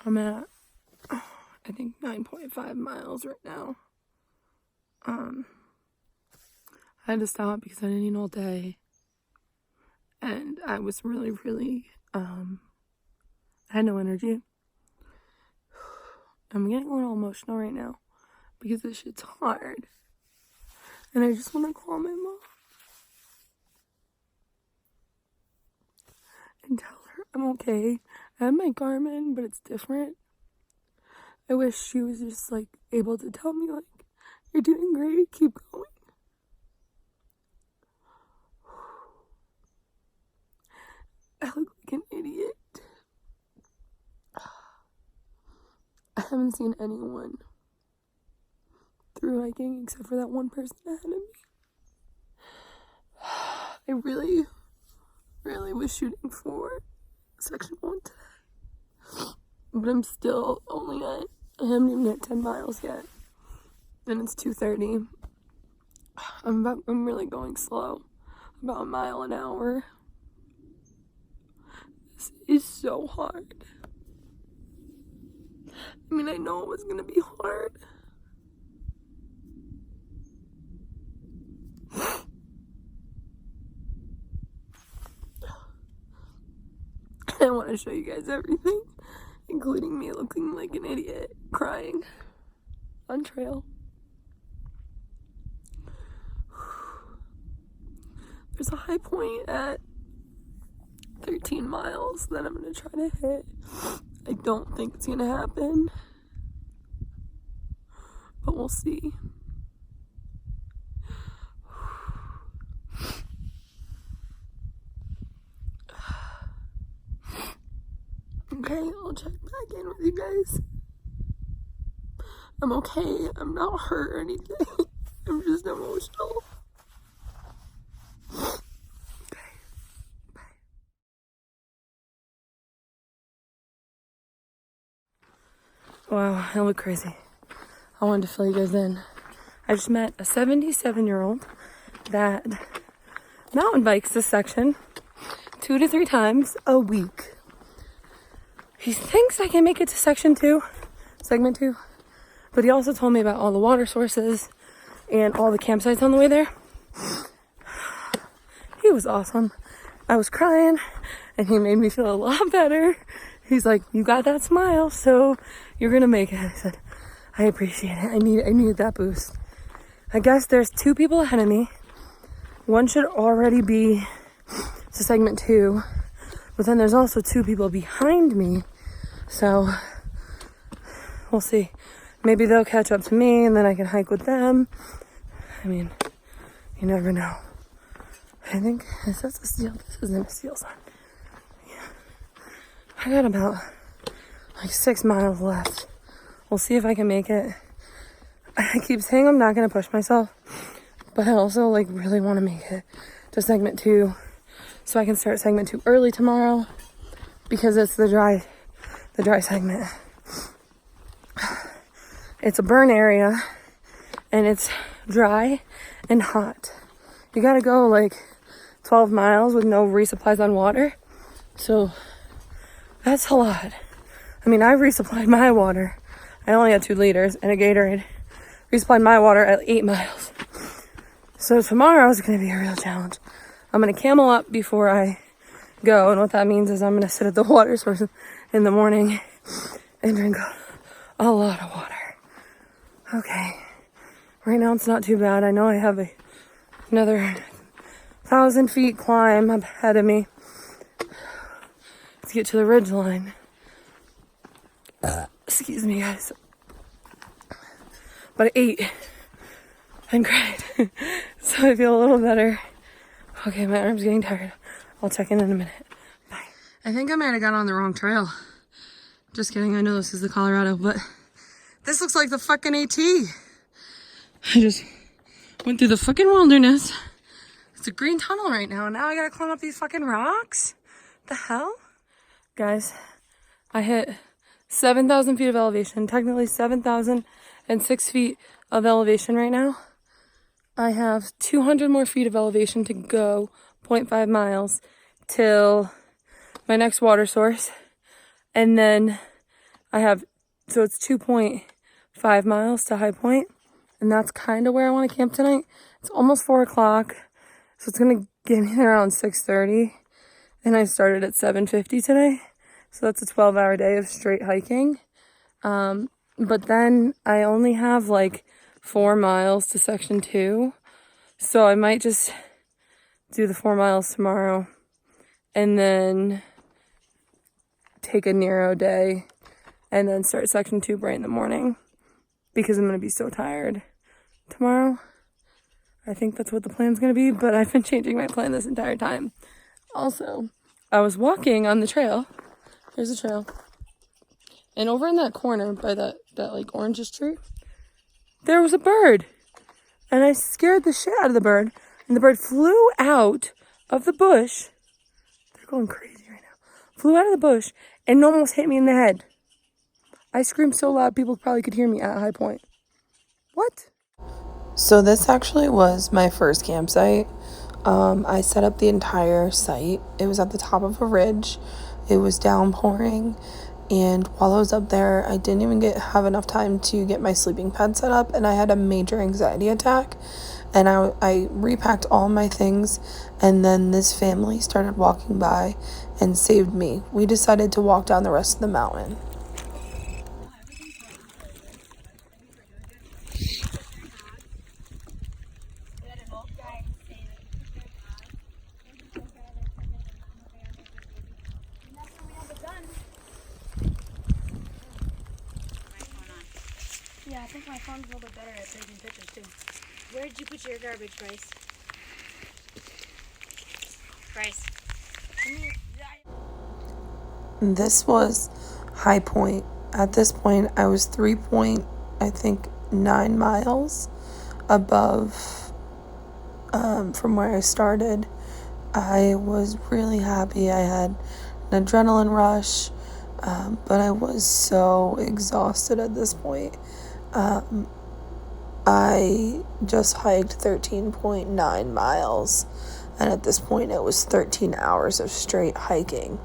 I'm at, I think, 9.5 miles right now. I had to stop because I didn't eat all day. And I was really, I had no energy. I'm getting a little emotional right now because this shit's hard. And I just want to call my mom and tell her I'm okay. I have my Garmin, but it's different. I wish she was just, like, able to tell me, like, you're doing great, keep going. I look like an idiot. I haven't seen anyone through hiking except for that one person ahead of me. I really was shooting for section 1 today. But I'm still only I haven't even hit 10 miles yet. And it's 2:30. I'm really going slow. About a mile an hour. This is so hard. I mean, I know it was gonna be hard. I want to show you guys everything, including me looking like an idiot, crying on trail. There's a high point at 13 miles that I'm going to try to hit. I don't think it's going to happen, but we'll see. Okay, I'll check back in with you guys. I'm okay. I'm not hurt or anything. I'm just emotional. Okay, bye. Wow, I look crazy. I wanted to fill you guys in. I just met a 77-year-old that mountain bikes this section 2 to 3 times a week. He thinks I can make it to segment 2, but he also told me about all the water sources and all the campsites on the way there. He was awesome. I was crying and he made me feel a lot better. He's like, you got that smile, so you're gonna make it. I said, I appreciate it. I needed that boost. I guess there's 2 people ahead of me. One should already be to segment 2, but then there's also 2 people behind me. So we'll see. Maybe they'll catch up to me and then I can hike with them. I mean, you never know. I think this is a seal. This isn't a seal sign. Yeah. I got about like 6 miles left. We'll see if I can make it. I keep saying I'm not going to push myself, but I also like really want to make it to segment 2 so I can start segment 2 early tomorrow because it's the dry segment. It's a burn area and it's dry and hot. You gotta go like 12 miles with no resupplies on water. So that's a lot. I mean, I resupplied my water. I only had 2 liters and a Gatorade. Resupplied my water at 8 miles. So tomorrow is gonna be a real challenge. I'm gonna camel up before I go. And what that means is I'm gonna sit at the water source in the morning and drink a lot of water. Okay, right now it's not too bad. I know I have another 1,000 feet climb up ahead of me to get to the ridge line. Excuse me, guys. But I ate and cried, so I feel a little better. Okay, my arm's getting tired. I'll check in a minute. Bye. I think I might have got on the wrong trail. Just kidding, I know this is the Colorado, but this looks like the fucking AT. I just went through the fucking wilderness. It's a green tunnel right now, and now I gotta climb up these fucking rocks? The hell? Guys, I hit 7,000 feet of elevation, technically 7,006 feet of elevation right now. I have 200 more feet of elevation to go, 0.5 miles, till my next water source. And then So it's 2.5 miles to High Point, and that's kind of where I want to camp tonight. It's almost 4 o'clock, so it's going to get me there around 6:30, and I started at 7:50 today, so that's a 12-hour day of straight hiking. But then I only have like 4 miles to section 2, so I might just do the 4 miles tomorrow and then take a Nero day and then start section 2 bright in the morning because I'm going to be so tired tomorrow. I think that's what the plan's going to be, but I've been changing my plan this entire time. Also, I was walking on the trail. Here's the trail. And over in that corner by that like oranges tree, there was a bird. And I scared the shit out of the bird. And the bird flew out of the bush. They're going crazy right now. Flew out of the bush and almost hit me in the head. I screamed so loud people probably could hear me at High Point. What? So this actually was my first campsite. I set up the entire site. It was at the top of a ridge. It was downpouring. And while I was up there, I didn't even have enough time to get my sleeping pad set up, and I had a major anxiety attack. And I repacked all my things, and then this family started walking by and saved me. We decided to walk down the rest of the mountain. Yeah, I think my phone's a little bit better at taking pictures too. Where did you put your garbage, Bryce? Bryce. This was High Point. At this point, I was 3.9 miles above from where I started. I was really happy. I had an adrenaline rush, but I was so exhausted at this point. I just hiked 13.9 miles, and at this point it was 13 hours of straight hiking.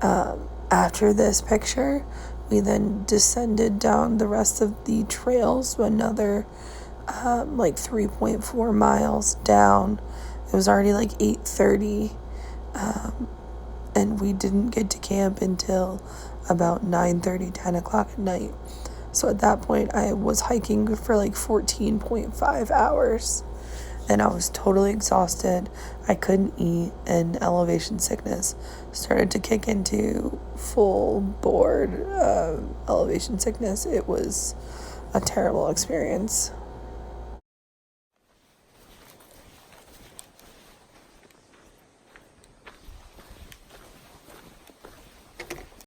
After this picture, we then descended down the rest of the trails, another like 3.4 miles down. It was already like 8:30, and we didn't get to camp until about 9:30, 10 o'clock at night. So at that point, I was hiking for like 14.5 hours, and I was totally exhausted. I couldn't eat, and elevation sickness started to kick into full board elevation sickness. It was a terrible experience.